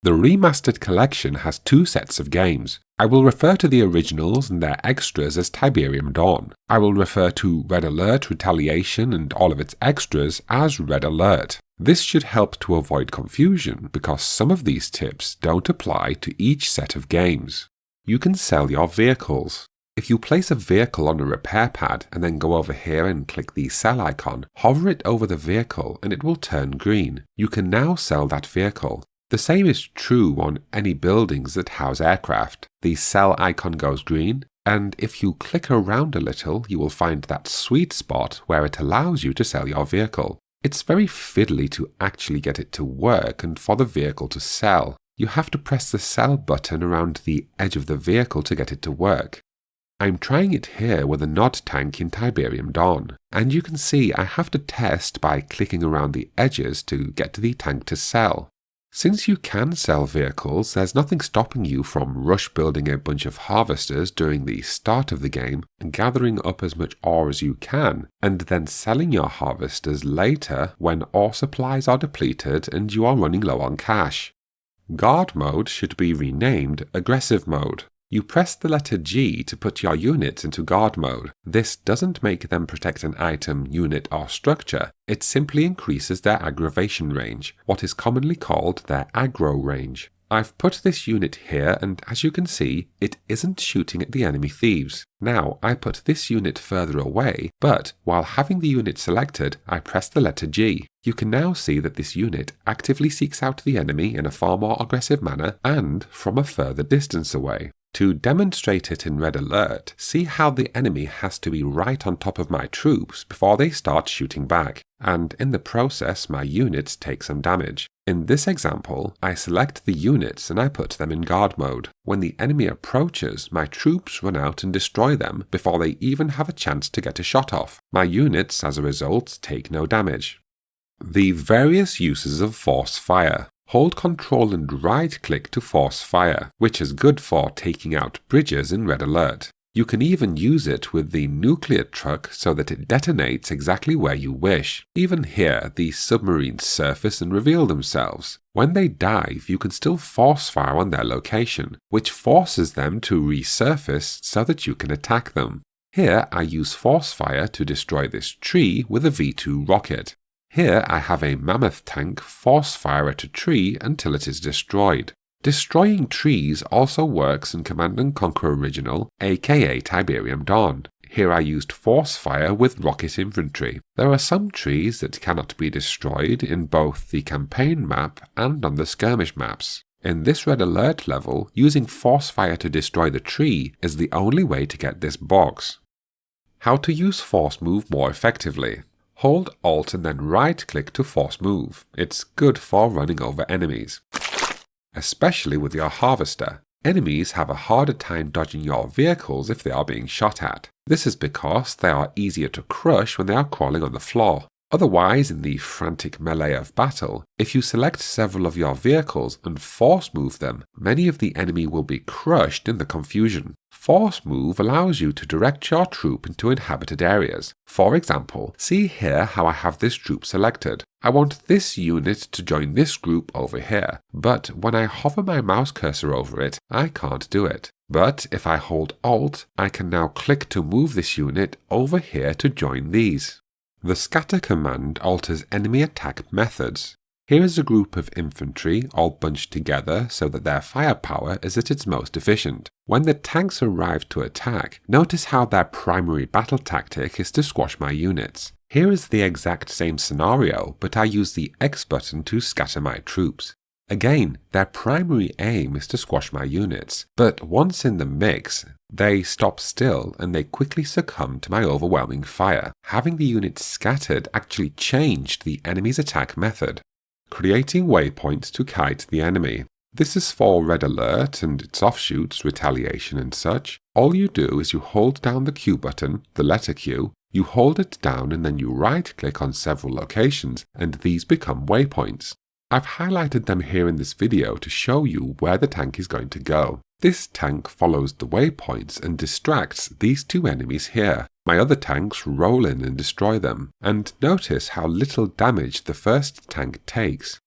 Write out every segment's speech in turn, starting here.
The Remastered Collection has 2 sets of games. I will refer to the originals and their extras as Tiberium Dawn. I will refer to Red Alert, Retaliation and all of its extras as Red Alert. This should help to avoid confusion because some of these tips don't apply to each set of games. You can sell your vehicles. If you place a vehicle on a repair pad and then go over here and click the sell icon, hover it over the vehicle and it will turn green. You can now sell that vehicle. The same is true on any buildings that house aircraft. The sell icon goes green, and if you click around a little, you will find that sweet spot where it allows you to sell your vehicle. It's very fiddly to actually get it to work and for the vehicle to sell. You have to press the sell button around the edge of the vehicle to get it to work. I'm trying it here with a Nod tank in Tiberium Dawn, and you can see I have to test by clicking around the edges to get the tank to sell. Since you can sell vehicles, there's nothing stopping you from rush building a bunch of harvesters during the start of the game and gathering up as much ore as you can, and then selling your harvesters later when ore supplies are depleted and you are running low on cash. Guard mode should be renamed Aggressive mode. You press the letter G to put your units into guard mode. This doesn't make them protect an item, unit or structure, it simply increases their aggravation range, what is commonly called their aggro range. I've put this unit here and as you can see, it isn't shooting at the enemy thieves. Now I put this unit further away, but while having the unit selected, I press the letter G. You can now see that this unit actively seeks out the enemy in a far more aggressive manner and from a further distance away. To demonstrate it in Red Alert, see how the enemy has to be right on top of my troops before they start shooting back, and in the process my units take some damage. In this example, I select the units and I put them in guard mode. When the enemy approaches, my troops run out and destroy them before they even have a chance to get a shot off. My units, as a result, take no damage. The various uses of force fire. Hold Ctrl and right-click to force fire, which is good for taking out bridges in Red Alert. You can even use it with the nuclear truck so that it detonates exactly where you wish. Even here, the submarines surface and reveal themselves. When they dive, you can still force fire on their location, which forces them to resurface so that you can attack them. Here, I use force fire to destroy this tree with a V2 rocket. Here I have a mammoth tank force fire at a tree until it is destroyed. Destroying trees also works in Command Conquer Original, aka Tiberium Dawn. Here I used force fire with rocket infantry. There are some trees that cannot be destroyed in both the campaign map and on the skirmish maps. In this Red Alert level, using force fire to destroy the tree is the only way to get this box. How to use force move more effectively. Hold Alt and then right-click to force move. It's good for running over enemies. Especially with your harvester. Enemies have a harder time dodging your vehicles if they are being shot at. This is because they are easier to crush when they are crawling on the floor. Otherwise, in the frantic melee of battle, if you select several of your vehicles and force move them, many of the enemy will be crushed in the confusion. Force move allows you to direct your troop into inhabited areas. For example, see here how I have this troop selected. I want this unit to join this group over here, but when I hover my mouse cursor over it, I can't do it. But if I hold Alt, I can now click to move this unit over here to join these. The scatter command alters enemy attack methods. Here is a group of infantry all bunched together so that their firepower is at its most efficient. When the tanks arrive to attack, notice how their primary battle tactic is to squash my units. Here is the exact same scenario, but I use the X button to scatter my troops. Again, their primary aim is to squash my units, but once in the mix, they stop still and they quickly succumb to my overwhelming fire. Having the units scattered actually changed the enemy's attack method. Creating waypoints to kite the enemy. This is for Red Alert and its offshoots, Retaliation and such. All you do is you hold down the Q button, the letter Q, you hold it down and then you right-click on several locations and these become waypoints. I've highlighted them here in this video to show you where the tank is going to go. This tank follows the waypoints and distracts these two enemies here. My other tanks roll in and destroy them, and notice how little damage the first tank takes.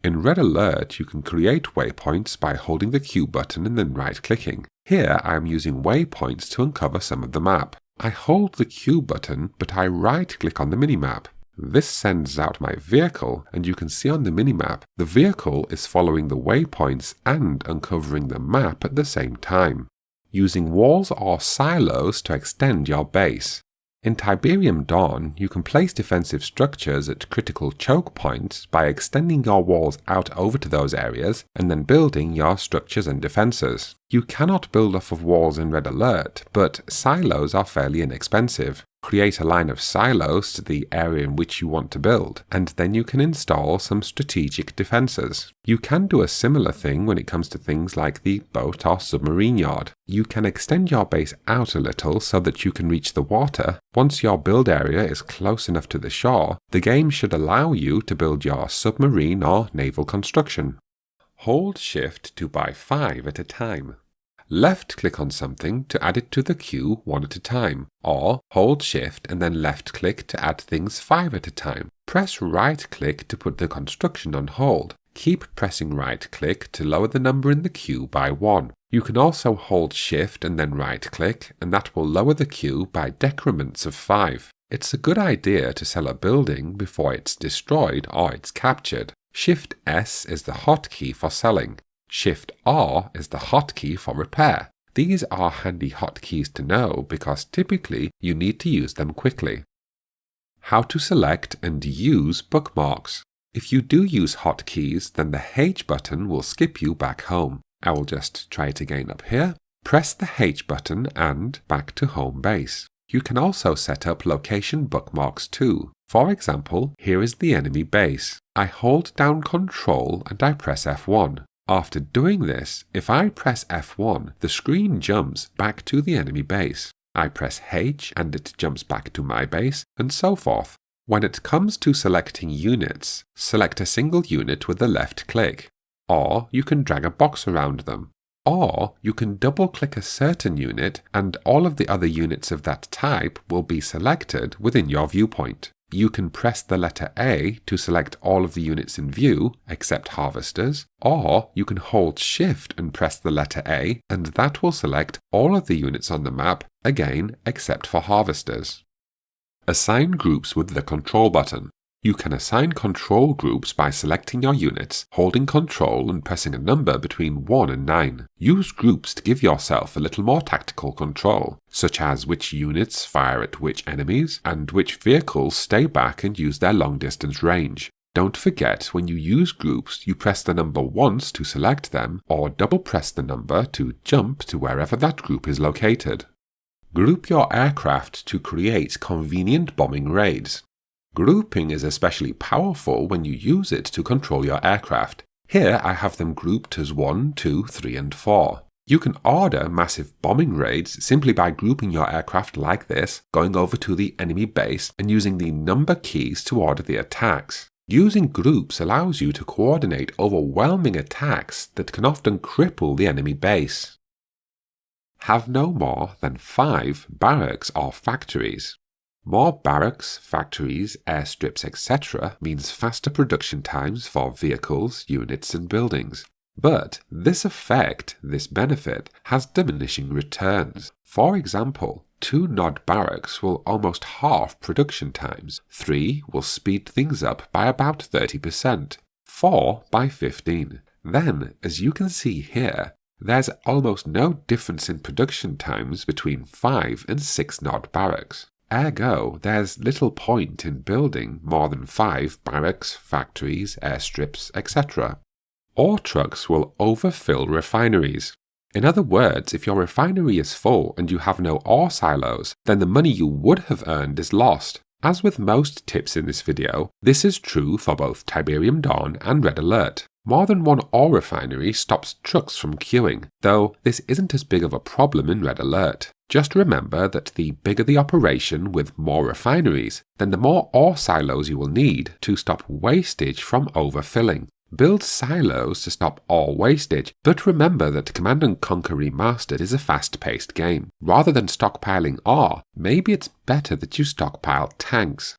In Red Alert, you can create waypoints by holding the Q button and then right-clicking. Here I am using waypoints to uncover some of the map. I hold the Q button, but I right-click on the minimap. This sends out my vehicle, and you can see on the minimap, the vehicle is following the waypoints and uncovering the map at the same time. Using walls or silos to extend your base. In Tiberium Dawn, you can place defensive structures at critical choke points by extending your walls out over to those areas and then building your structures and defenses. You cannot build off of walls in Red Alert, but silos are fairly inexpensive. Create a line of silos to the area in which you want to build, and then you can install some strategic defenses. You can do a similar thing when it comes to things like the boat or submarine yard. You can extend your base out a little so that you can reach the water. Once your build area is close enough to the shore, the game should allow you to build your submarine or naval construction. Hold Shift to buy 5 at a time. Left-click on something to add it to the queue one at a time, or hold Shift and then left-click to add things 5 at a time. Press right-click to put the construction on hold. Keep pressing right-click to lower the number in the queue by 1. You can also hold Shift and then right-click, and that will lower the queue by decrements of 5. It's a good idea to sell a building before it's destroyed or it's captured. Shift S is the hotkey for selling. Shift R is the hotkey for repair. These are handy hotkeys to know because typically you need to use them quickly. How to select and use bookmarks. If you do use hotkeys, then the H button will skip you back home. I will just try it again up here. Press the H button and back to home base. You can also set up location bookmarks too. For example, here is the enemy base. I hold down Ctrl and I press F1. After doing this, if I press F1, the screen jumps back to the enemy base. I press H and it jumps back to my base, and so forth. When it comes to selecting units, select a single unit with the left click. Or you can drag a box around them. Or you can double-click a certain unit and all of the other units of that type will be selected within your viewpoint. You can press the letter A to select all of the units in view, except harvesters, or you can hold Shift and press the letter A, and that will select all of the units on the map, again, except for harvesters. Assign groups with the Control button. You can assign control groups by selecting your units, holding Control and pressing a number between 1 and 9. Use groups to give yourself a little more tactical control, such as which units fire at which enemies, and which vehicles stay back and use their long-distance range. Don't forget, when you use groups, you press the number once to select them, or double-press the number to jump to wherever that group is located. Group your aircraft to create convenient bombing raids. Grouping is especially powerful when you use it to control your aircraft. Here I have them grouped as 1, 2, 3 and 4. You can order massive bombing raids simply by grouping your aircraft like this, going over to the enemy base and using the number keys to order the attacks. Using groups allows you to coordinate overwhelming attacks that can often cripple the enemy base. Have no more than 5 barracks or factories. More barracks, factories, airstrips, etc. means faster production times for vehicles, units and buildings. But this benefit, has diminishing returns. For example, 2 nod barracks will almost halve production times, 3 will speed things up by about 30%, 4 by 15%. Then, as you can see here, there's almost no difference in production times between 5 and 6 nod barracks. Ergo, there's little point in building more than 5 barracks, factories, airstrips, etc. Ore trucks will overfill refineries. In other words, if your refinery is full and you have no ore silos, then the money you would have earned is lost. As with most tips in this video, this is true for both Tiberium Dawn and Red Alert. More than one ore refinery stops trucks from queuing, though this isn't as big of a problem in Red Alert. Just remember that the bigger the operation with more refineries, then the more ore silos you will need to stop wastage from overfilling. Build silos to stop ore wastage, but remember that Command Conquer Remastered is a fast-paced game. Rather than stockpiling ore, maybe it's better that you stockpile tanks.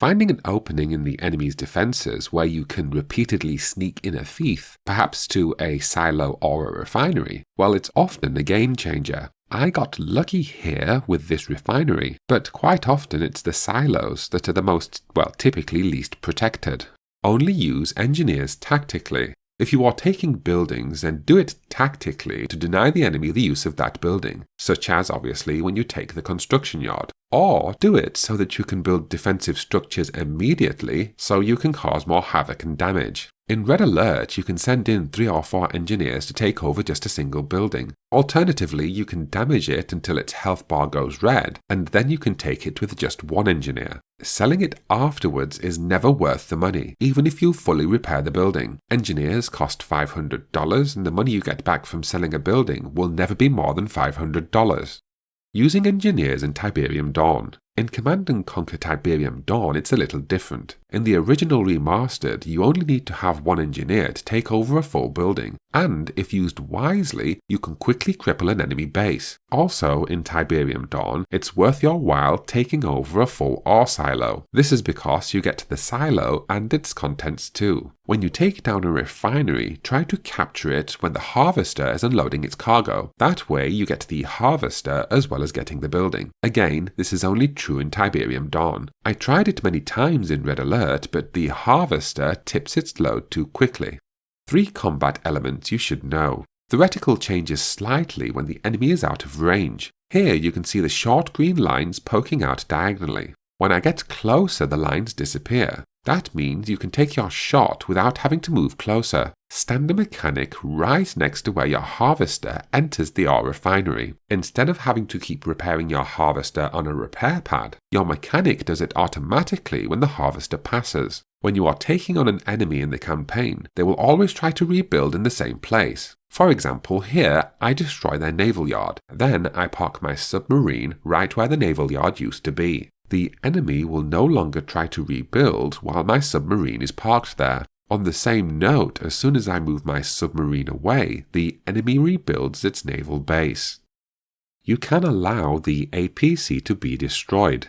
Finding an opening in the enemy's defenses where you can repeatedly sneak in a thief, perhaps to a silo or a refinery, well, it's often a game changer. I got lucky here with this refinery, but quite often it's the silos that are the most, well, typically least protected. Only use engineers tactically. If you are taking buildings, then do it tactically to deny the enemy the use of that building, such as obviously when you take the construction yard. Or do it so that you can build defensive structures immediately so you can cause more havoc and damage. In Red Alert, you can send in 3 or 4 engineers to take over just a single building. Alternatively, you can damage it until its health bar goes red, and then you can take it with just 1 engineer. Selling it afterwards is never worth the money, even if you fully repair the building. Engineers cost $500, and the money you get back from selling a building will never be more than $500. Using engineers in Tiberium Dawn. In Command Conquer Tiberium Dawn, it's a little different. In the original remastered, you only need to have 1 engineer to take over a full building, and if used wisely, you can quickly cripple an enemy base. Also, in Tiberium Dawn, it's worth your while taking over a full ore silo. This is because you get the silo and its contents too. When you take down a refinery, try to capture it when the harvester is unloading its cargo. That way, you get the harvester as well as getting the building. Again, this is only true in Tiberium Dawn. I tried it many times in Red Alert, but the harvester tips its load too quickly. 3 combat elements you should know. The reticle changes slightly when the enemy is out of range. Here you can see the short green lines poking out diagonally. When I get closer, the lines disappear. That means you can take your shot without having to move closer. Stand a mechanic right next to where your harvester enters the ore refinery. Instead of having to keep repairing your harvester on a repair pad, your mechanic does it automatically when the harvester passes. When you are taking on an enemy in the campaign, they will always try to rebuild in the same place. For example, here I destroy their naval yard. Then I park my submarine right where the naval yard used to be. The enemy will no longer try to rebuild while my submarine is parked there. On the same note, as soon as I move my submarine away, the enemy rebuilds its naval base. You can allow the APC to be destroyed.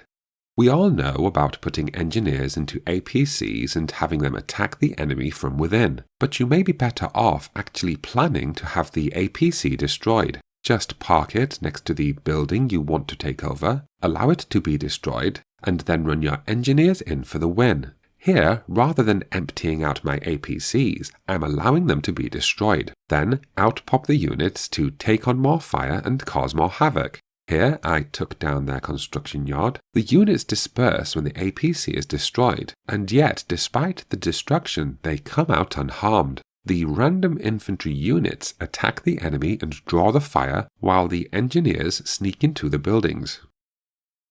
We all know about putting engineers into APCs and having them attack the enemy from within, but you may be better off actually planning to have the APC destroyed. Just park it next to the building you want to take over, allow it to be destroyed, and then run your engineers in for the win. Here, rather than emptying out my APCs, I'm allowing them to be destroyed. Then out pop the units to take on more fire and cause more havoc. Here I took down their construction yard. The units disperse when the APC is destroyed, and yet despite the destruction they come out unharmed. The random infantry units attack the enemy and draw the fire while the engineers sneak into the buildings.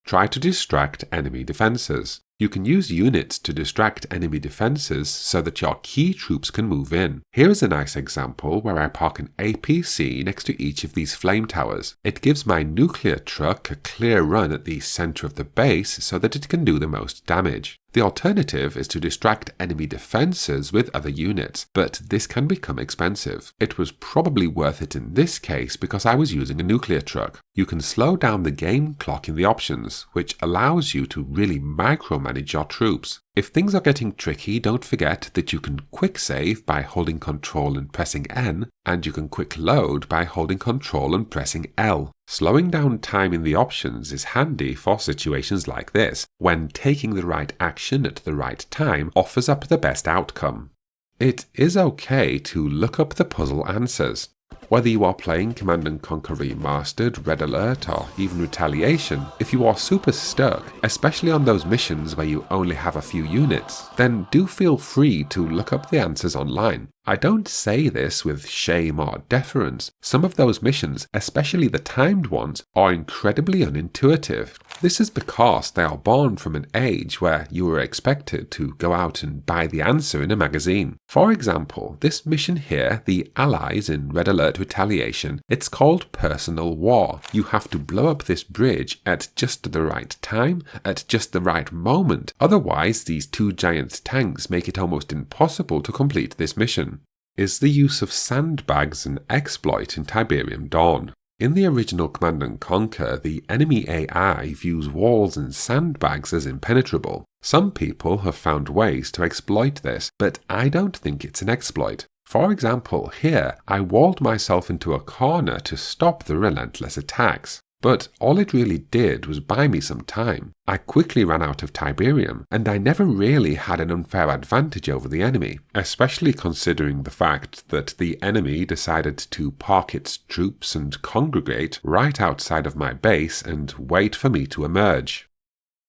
Try to distract enemy defenses. You can use units to distract enemy defenses so that your key troops can move in. Here is a nice example where I park an APC next to each of these flame towers. It gives my nuclear truck a clear run at the center of the base so that it can do the most damage. The alternative is to distract enemy defenses with other units, but this can become expensive. It was probably worth it in this case because I was using a nuclear truck. You can slow down the game clock in the options, which allows you to really micromanage your troops. If things are getting tricky, don't forget that you can quick save by holding Ctrl and pressing N, and you can quick load by holding Ctrl and pressing L. Slowing down time in the options is handy for situations like this, when taking the right action at the right time offers up the best outcome. It is okay to look up the puzzle answers. Whether you are playing Command Conquer Remastered, Red Alert, or even Retaliation, if you are super stuck, especially on those missions where you only have a few units, then do feel free to look up the answers online. I don't say this with shame or deference. Some of those missions, especially the timed ones, are incredibly unintuitive. This is because they are born from an age where you were expected to go out and buy the answer in a magazine. For example, this mission here, the Allies in Red Alert Retaliation, it's called Personal War. You have to blow up this bridge at just the right time, at just the right moment. Otherwise, these 2 giant tanks make it almost impossible to complete this mission. Is the use of sandbags an exploit in Tiberium Dawn? In the original Command & Conquer, the enemy AI views walls and sandbags as impenetrable. Some people have found ways to exploit this, but I don't think it's an exploit. For example, here I walled myself into a corner to stop the relentless attacks. But all it really did was buy me some time. I quickly ran out of Tiberium, and I never really had an unfair advantage over the enemy, especially considering the fact that the enemy decided to park its troops and congregate right outside of my base and wait for me to emerge.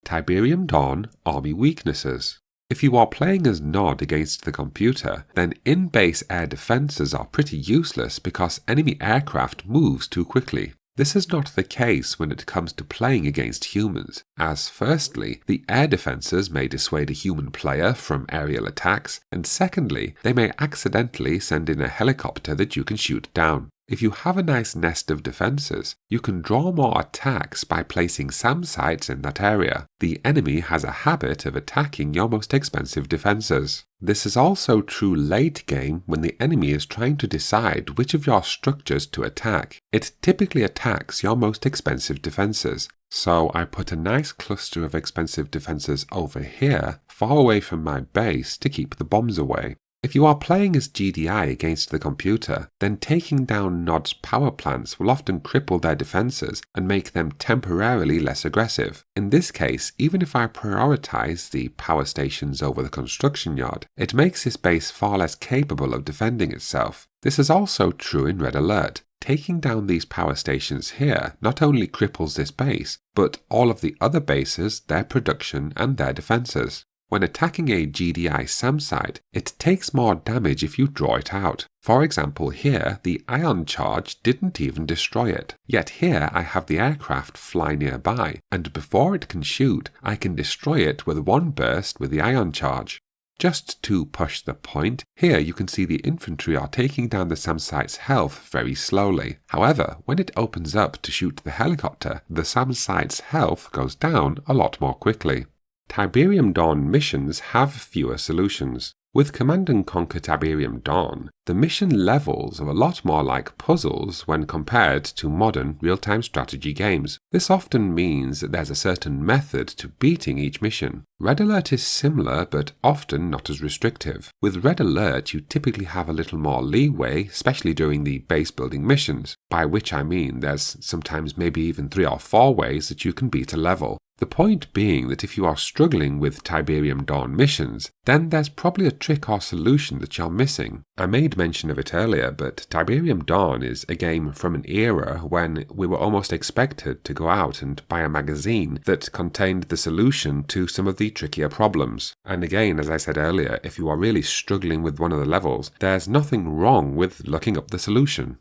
Tiberium Dawn Army Weaknesses. If you are playing as Nod against the computer, then in-base air defences are pretty useless because enemy aircraft moves too quickly. This is not the case when it comes to playing against humans, as firstly, the air defences may dissuade a human player from aerial attacks, and secondly, they may accidentally send in a helicopter that you can shoot down. If you have a nice nest of defences, you can draw more attacks by placing SAM sites in that area. The enemy has a habit of attacking your most expensive defences. This is also true late game when the enemy is trying to decide which of your structures to attack. It typically attacks your most expensive defences. So I put a nice cluster of expensive defences over here, far away from my base to keep the bombs away. If you are playing as GDI against the computer, then taking down Nod's power plants will often cripple their defences and make them temporarily less aggressive. In this case, even if I prioritise the power stations over the construction yard, it makes this base far less capable of defending itself. This is also true in Red Alert. Taking down these power stations here not only cripples this base, but all of the other bases, their production and their defences. When attacking a GDI SAM site, it takes more damage if you draw it out. For example, here, the ion charge didn't even destroy it. Yet here I have the aircraft fly nearby, and before it can shoot, I can destroy it with one burst with the ion charge. Just to push the point, here you can see the infantry are taking down the SAM site's health very slowly. However, when it opens up to shoot the helicopter, the SAM site's health goes down a lot more quickly. Tiberium Dawn missions have fewer solutions. With Command & Conquer Tiberium Dawn, the mission levels are a lot more like puzzles when compared to modern real-time strategy games. This often means that there's a certain method to beating each mission. Red Alert is similar, but often not as restrictive. With Red Alert, you typically have a little more leeway, especially during the base-building missions, by which I mean there's sometimes maybe even 3 or 4 ways that you can beat a level. The point being that if you are struggling with Tiberium Dawn missions, then there's probably a trick or solution that you're missing. I made mention of it earlier, but Tiberium Dawn is a game from an era when we were almost expected to go out and buy a magazine that contained the solution to some of the trickier problems. And again, as I said earlier, if you are really struggling with one of the levels, there's nothing wrong with looking up the solution.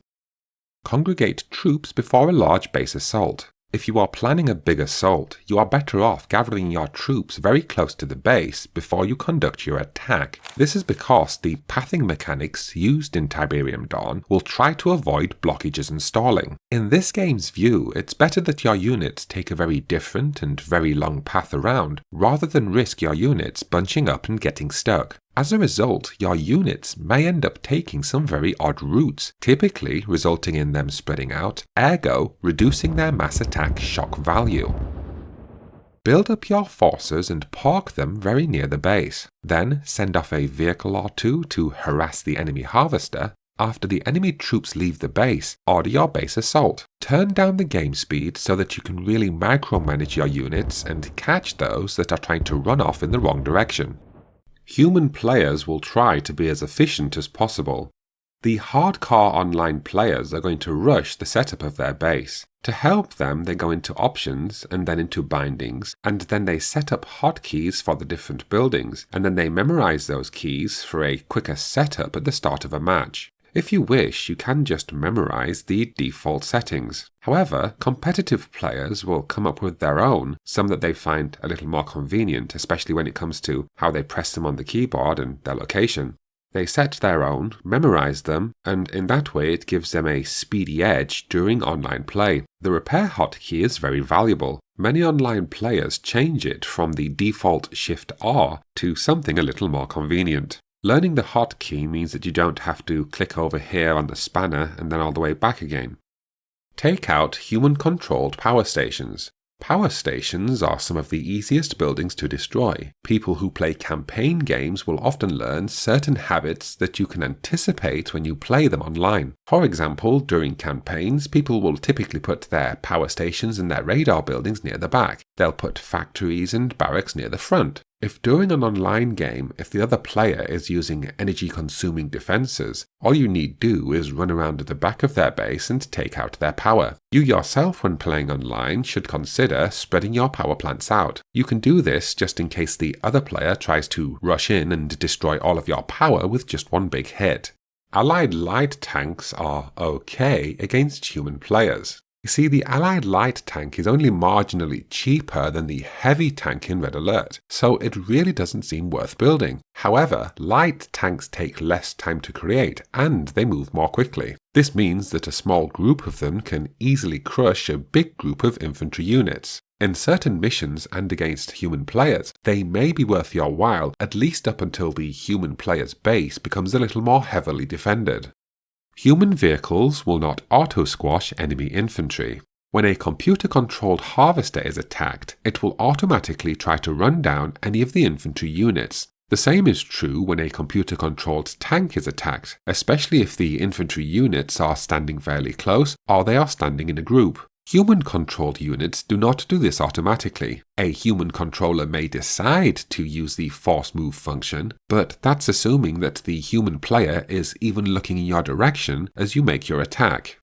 Congregate troops before a large base assault. If you are planning a big assault, you are better off gathering your troops very close to the base before you conduct your attack. This is because the pathing mechanics used in Tiberium Dawn will try to avoid blockages and stalling. In this game's view, it's better that your units take a very different and very long path around, rather than risk your units bunching up and getting stuck. As a result, your units may end up taking some very odd routes, typically resulting in them spreading out, ergo reducing their mass attack shock value. Build up your forces and park them very near the base. Then send off a vehicle or two to harass the enemy harvester. After the enemy troops leave the base, order your base assault. Turn down the game speed so that you can really micromanage your units and catch those that are trying to run off in the wrong direction. Human players will try to be as efficient as possible. The hardcore online players are going to rush the setup of their base. To help them, they go into options and then into bindings, and then they set up hotkeys for the different buildings, and then they memorize those keys for a quicker setup at the start of a match. If you wish, you can just memorize the default settings. However, competitive players will come up with their own, some that they find a little more convenient, especially when it comes to how they press them on the keyboard and their location. They set their own, memorize them, and in that way it gives them a speedy edge during online play. The repair hotkey is very valuable. Many online players change it from the default Shift-R to something a little more convenient. Learning the hotkey means that you don't have to click over here on the spanner and then all the way back again. Take out human-controlled power stations. Power stations are some of the easiest buildings to destroy. People who play campaign games will often learn certain habits that you can anticipate when you play them online. For example, during campaigns, people will typically put their power stations and their radar buildings near the back. They'll put factories and barracks near the front. If during an online game, if the other player is using energy-consuming defenses, all you need do is run around the back of their base and take out their power. You yourself, when playing online, should consider spreading your power plants out. You can do this just in case the other player tries to rush in and destroy all of your power with just one big hit. Allied light tanks are okay against human players. You see, the Allied light tank is only marginally cheaper than the heavy tank in Red Alert, so it really doesn't seem worth building. However, light tanks take less time to create, and they move more quickly. This means that a small group of them can easily crush a big group of infantry units. In certain missions and against human players, they may be worth your while, at least up until the human player's base becomes a little more heavily defended. Human vehicles will not auto-squash enemy infantry. When a computer-controlled harvester is attacked, it will automatically try to run down any of the infantry units. The same is true when a computer-controlled tank is attacked, especially if the infantry units are standing fairly close or they are standing in a group. Human-controlled units do not do this automatically. A human controller may decide to use the force move function, but that's assuming that the human player is even looking in your direction as you make your attack.